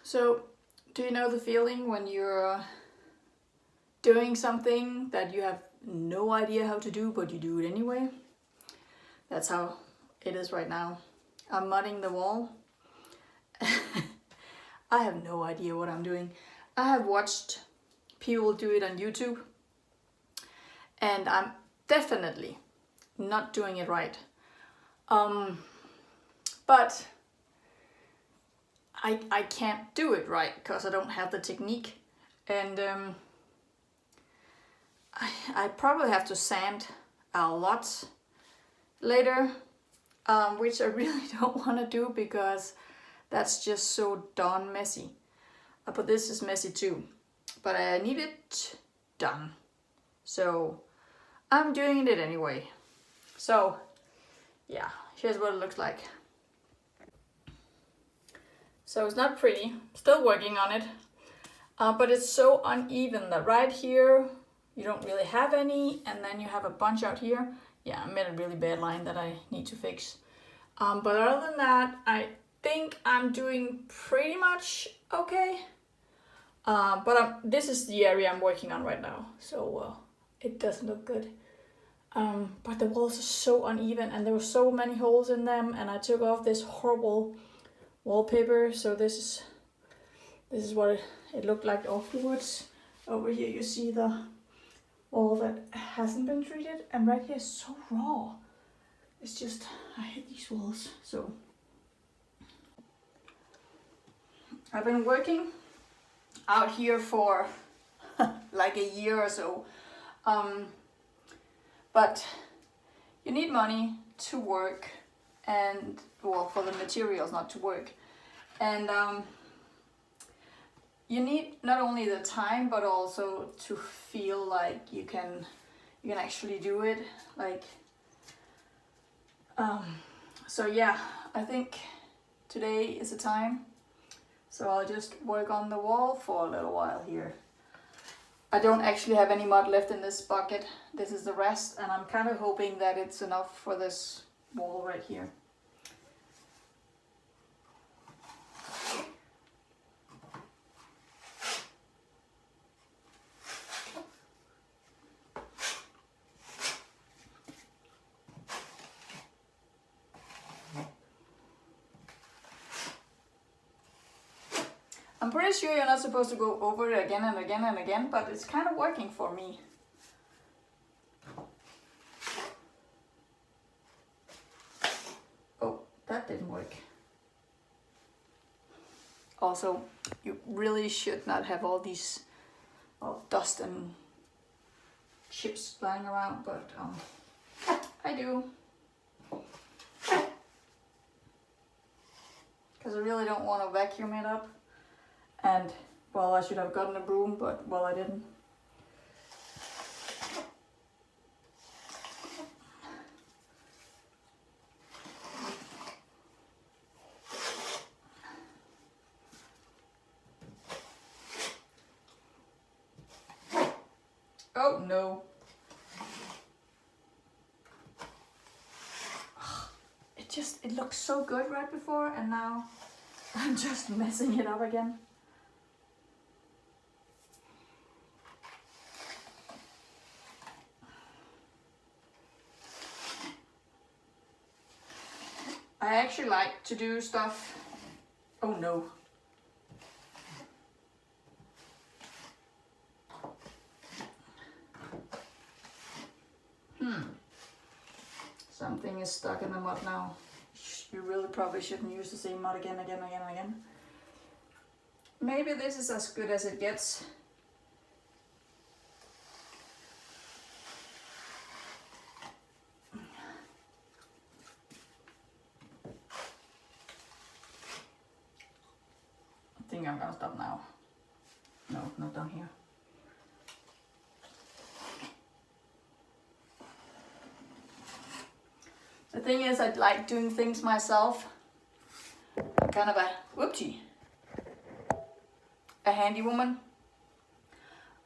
So, do you know the feeling when you're doing something that you have no idea how to do, but you do it anyway? That's how it is right now. I'm mudding the wall. I have no idea what I'm doing. I have watched people do it on YouTube, and I'm definitely not doing it right. But I can't do it right because I don't have the technique, and I probably have to sand a lot later, which I really don't want to do because that's just so darn messy. But this is messy too, but I need it done, so I'm doing it anyway. So yeah, here's what it looks like. So it's not pretty, still working on it, but it's so uneven that right here you don't really have any, and then you have a bunch out here. Yeah, I made a really bad line that I need to fix. But other than that, I think I'm doing pretty much okay. But this is the area I'm working on right now, so it doesn't look good. But the walls are so uneven, and there were so many holes in them, and I took off this horrible wallpaper, so this is what it looked like afterwards. Over here you see the wall that hasn't been treated, and right here is so raw. It's just, I hate these walls. So I've been working out here for like a year or so, but you need money to work, and well, for the materials not to work, and you need not only the time but also to feel like you can actually do it, like so yeah, I think today is the time. So I'll just work on the wall for a little while here. I don't actually have any mud left in this bucket. This is the rest, and I'm kind of hoping that it's enough for this wall right here. I'm pretty sure you're not supposed to go over it again and again and again, but it's kind of working for me. Oh, that didn't work. Also, you really should not have all these dust and chips lying around, but I do. Because I really don't want to vacuum it up. And, well, I should have gotten a broom, but, well, I didn't. Oh, no. It looked so good right before, and now I'm just messing it up again. I actually like to do stuff. Oh no. Something is stuck in the mud now. You really probably shouldn't use the same mud again. Maybe this is as good as it gets. I think I'm gonna stop now. No, not down here. The thing is, I like doing things myself. I'm kind of a handy woman.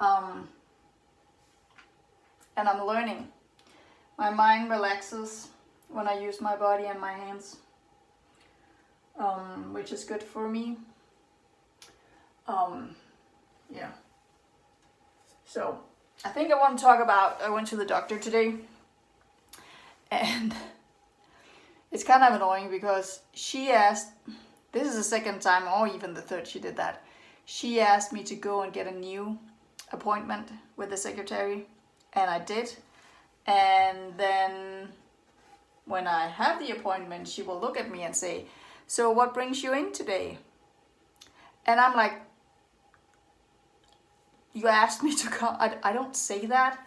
And I'm learning. My mind relaxes when I use my body and my hands, which is good for me. Yeah. So I think I want to talk about, I went to the doctor today, and it's kind of annoying because she asked, this is the second time or even the third she did that. She asked me to go and get a new appointment with the secretary, and I did. And then when I have the appointment, she will look at me and say, so what brings you in today? And I'm like, you asked me to come. I don't say that.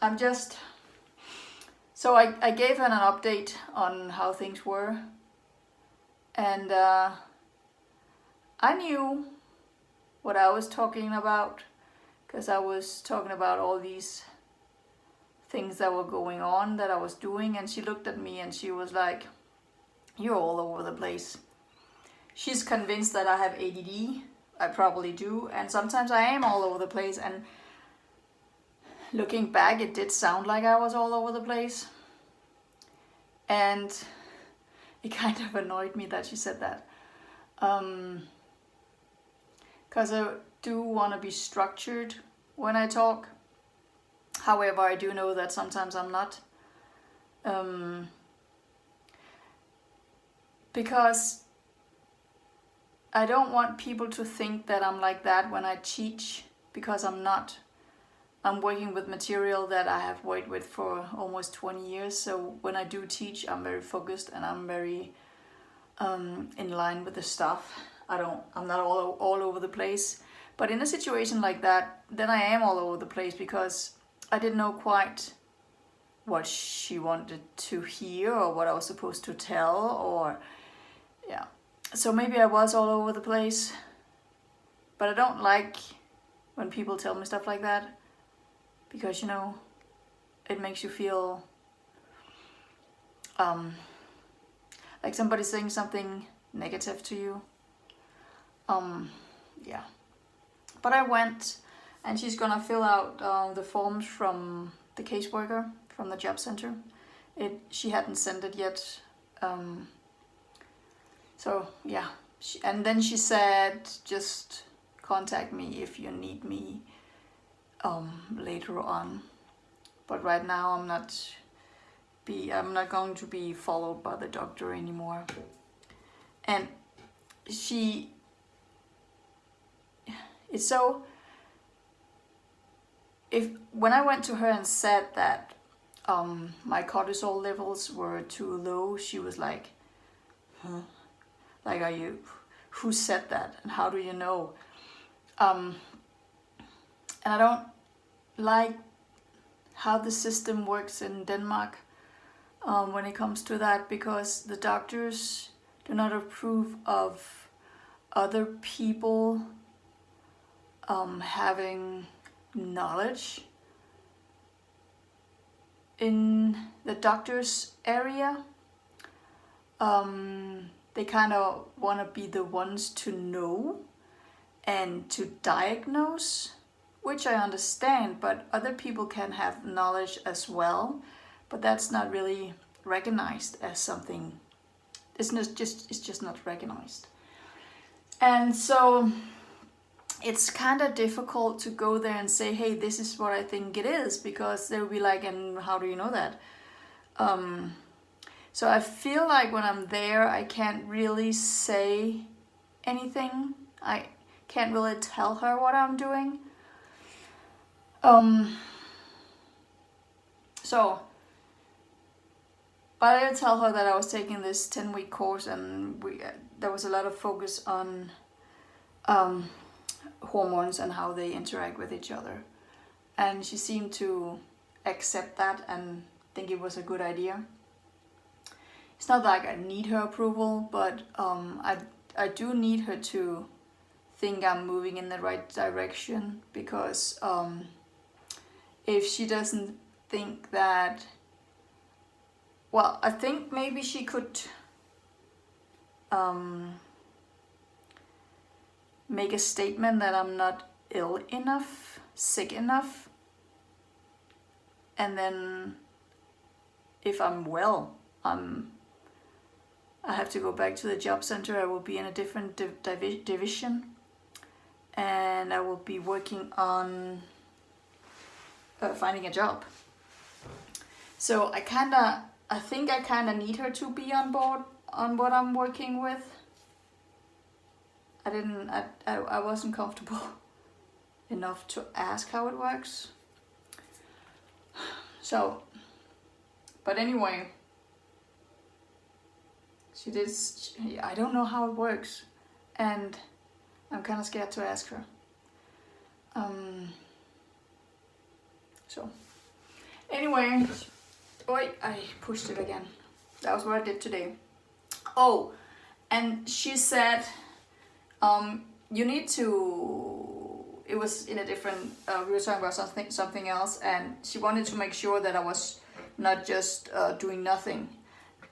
I'm just... So I gave her an update on how things were. And I knew what I was talking about, because I was talking about all these things that were going on that I was doing. And she looked at me and she was like, you're all over the place. She's convinced that I have ADD. I probably do, and sometimes I am all over the place, and looking back it did sound like I was all over the place, and it kind of annoyed me that she said that, because I do want to be structured when I talk. However, I do know that sometimes I'm not, because I don't want people to think that I'm like that when I teach, because I'm not. I'm working with material that I have worked with for almost 20 years. So when I do teach, I'm very focused and I'm very in line with the stuff. I'm not all over the place. But in a situation like that, then I am all over the place because I didn't know quite what she wanted to hear or what I was supposed to tell, or yeah. So maybe I was all over the place, but I don't like when people tell me stuff like that, because, you know, it makes you feel like somebody's saying something negative to you. Yeah. But I went, and she's gonna fill out the forms from the caseworker from the job center. She hadn't sent it yet. So yeah, and then she said, just contact me if you need me later on. But right now I'm not going to be followed by the doctor anymore. And when I went to her and said that my cortisol levels were too low, she was like, huh? Like, who said that? And how do you know? And I don't like how the system works in Denmark when it comes to that, because the doctors do not approve of other people having knowledge in the doctor's area. They kind of want to be the ones to know and to diagnose, which I understand, but other people can have knowledge as well, but that's not really recognized as something. It's just not recognized. And so it's kind of difficult to go there and say, hey, this is what I think it is, because they'll be like, and how do you know that? So I feel like when I'm there, I can't really say anything. I can't really tell her what I'm doing. But I did tell her that I was taking this 10-week course, and there was a lot of focus on hormones and how they interact with each other. And she seemed to accept that and think it was a good idea. It's not like I need her approval, but I do need her to think I'm moving in the right direction, because if she doesn't think that, well, I think maybe she could make a statement that I'm not ill enough, sick enough, and then if I'm well, I have to go back to the job center. I will be in a different division, and I will be working on finding a job. So I think I kinda need her to be on board on what I'm working with. I wasn't comfortable enough to ask how it works. So, but anyway, I don't know how it works, and I'm kind of scared to ask her. So, anyway, I pushed it again. That was what I did today. Oh, and she said, you need to, it was in a different, we were talking about something else, and she wanted to make sure that I was not just doing nothing,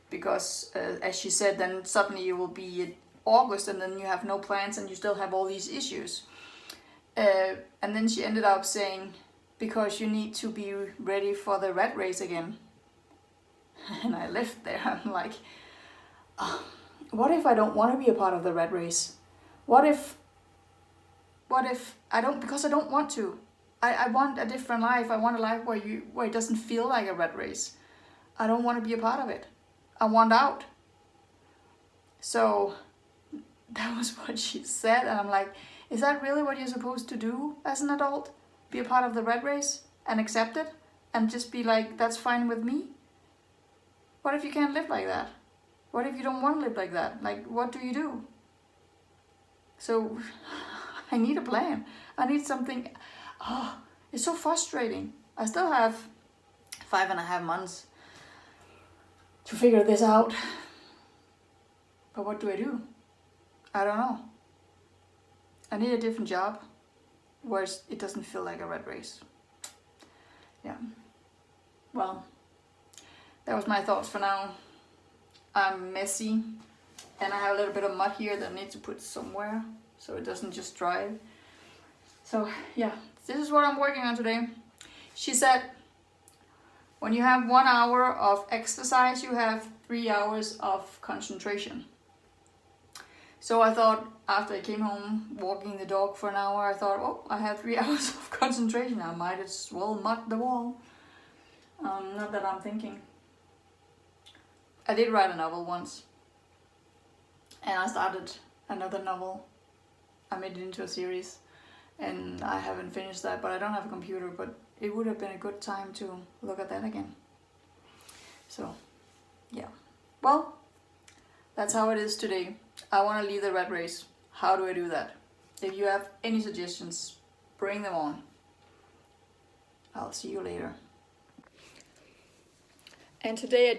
because as she said, then suddenly you will be August and then you have no plans and you still have all these issues. And then she ended up saying, because you need to be ready for the rat race again. And I left there. I'm like, what if I don't want to be a part of the rat race? What if I don't, because I don't want to. I want a different life. I want a life where it doesn't feel like a rat race. I don't want to be a part of it. I want out. So that was what she said, and I'm like, is that really what you're supposed to do as an adult? Be a part of the rat race and accept it and just be like, that's fine with me? What if you can't live like that? What if you don't want to live like that? Like, what do you do? So I need a plan. I need something. Oh, it's so frustrating. I still have 5.5 months to figure this out. But what do? I don't know. I need a different job where it doesn't feel like a rat race. Yeah. Well, that was my thoughts for now. I'm messy and I have a little bit of mud here that I need to put somewhere so it doesn't just dry. So yeah, this is what I'm working on today. She said, when you have 1 hour of exercise, you have 3 hours of concentration. So I thought, after I came home walking the dog for an hour, I thought, oh, I have 3 hours of concentration. I might as well mud the wall. Not that I'm thinking. I did write a novel once. And I started another novel. I made it into a series. And I haven't finished that, but I don't have a computer. But it would have been a good time to look at that again. So, yeah. Well, that's how it is today. I want to leave the rat race. How do I do that? If you have any suggestions, bring them on. I'll see you later. And today I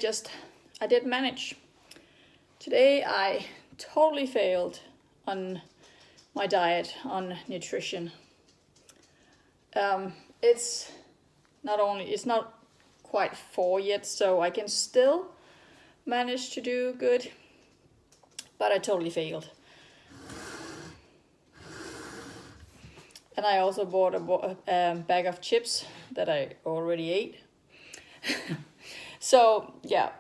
did manage. Today I totally failed on my diet, on nutrition. It's not quite 4 yet, so I can still manage to do good, but I totally failed. And I also bought a bag of chips that I already ate. So yeah,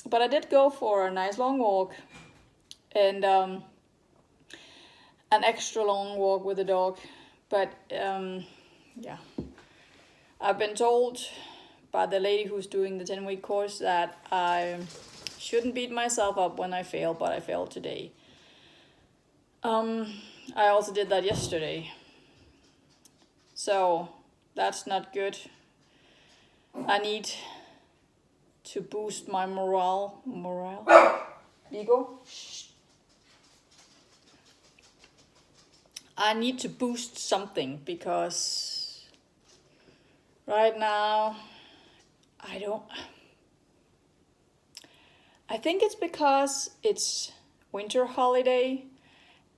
but I did go for a nice long walk, and an extra long walk with the dog. But yeah, I've been told by the lady who's doing the 10-week course that I shouldn't beat myself up when I fail, but I failed today. I also did that yesterday. So that's not good. I need to boost my morale. Ego? I need to boost something, because right now I think it's because it's winter holiday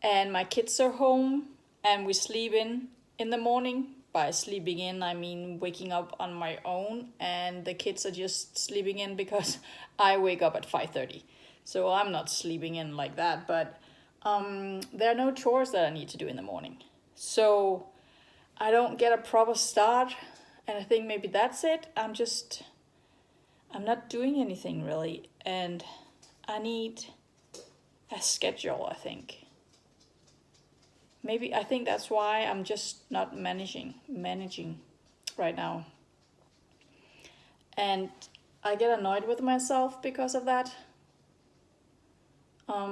and my kids are home and we sleep in the morning. By sleeping in, I mean waking up on my own, and the kids are just sleeping in because I wake up at 5:30. So I'm not sleeping in like that, but there are no chores that I need to do in the morning. So I don't get a proper start, and I think maybe that's it. I'm not doing anything really, and I need a schedule, I think. maybe I think that's why I'm just not managing right now. And I get annoyed with myself because of that.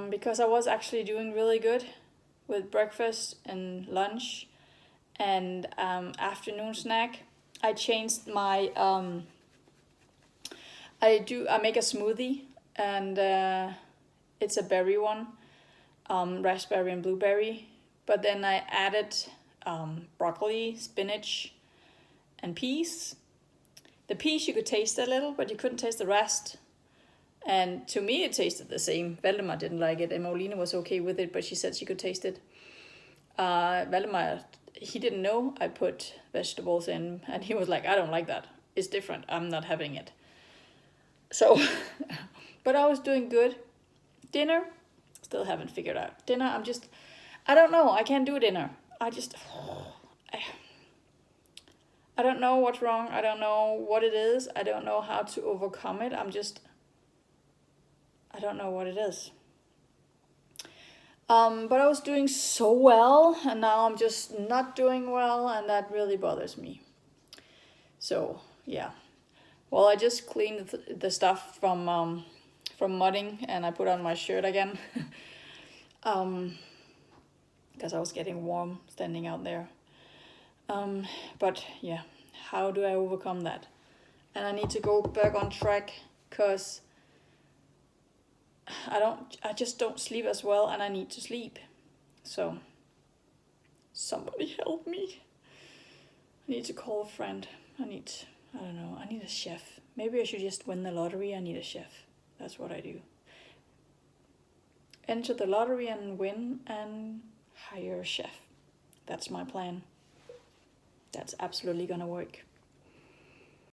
Because I was actually doing really good with breakfast and lunch and afternoon snack. I changed my I make a smoothie, and it's a berry one, raspberry and blueberry. But then I added broccoli, spinach, and peas. The peas you could taste a little, but you couldn't taste the rest. And to me, it tasted the same. Valdemar didn't like it, and Molina was okay with it, but she said she could taste it. Valdemar, he didn't know I put vegetables in, and he was like, I don't like that. It's different. I'm not having it. So, but I was doing good. Dinner, still haven't figured out. Dinner, I don't know. I can't do dinner. I don't know what's wrong. I don't know what it is. I don't know how to overcome it. I don't know what it is. But I was doing so well, and now I'm just not doing well, and that really bothers me. So, yeah. Well, I just cleaned the stuff from mudding, and I put on my shirt again. Because I was getting warm standing out there. But yeah, how do I overcome that? And I need to go back on track, because I just don't sleep as well, and I need to sleep. So somebody help me. I need to call a friend. I don't know, I need a chef. Maybe I should just win the lottery. I need a chef. That's what I do. Enter the lottery and win and hire a chef. That's my plan. That's absolutely gonna work.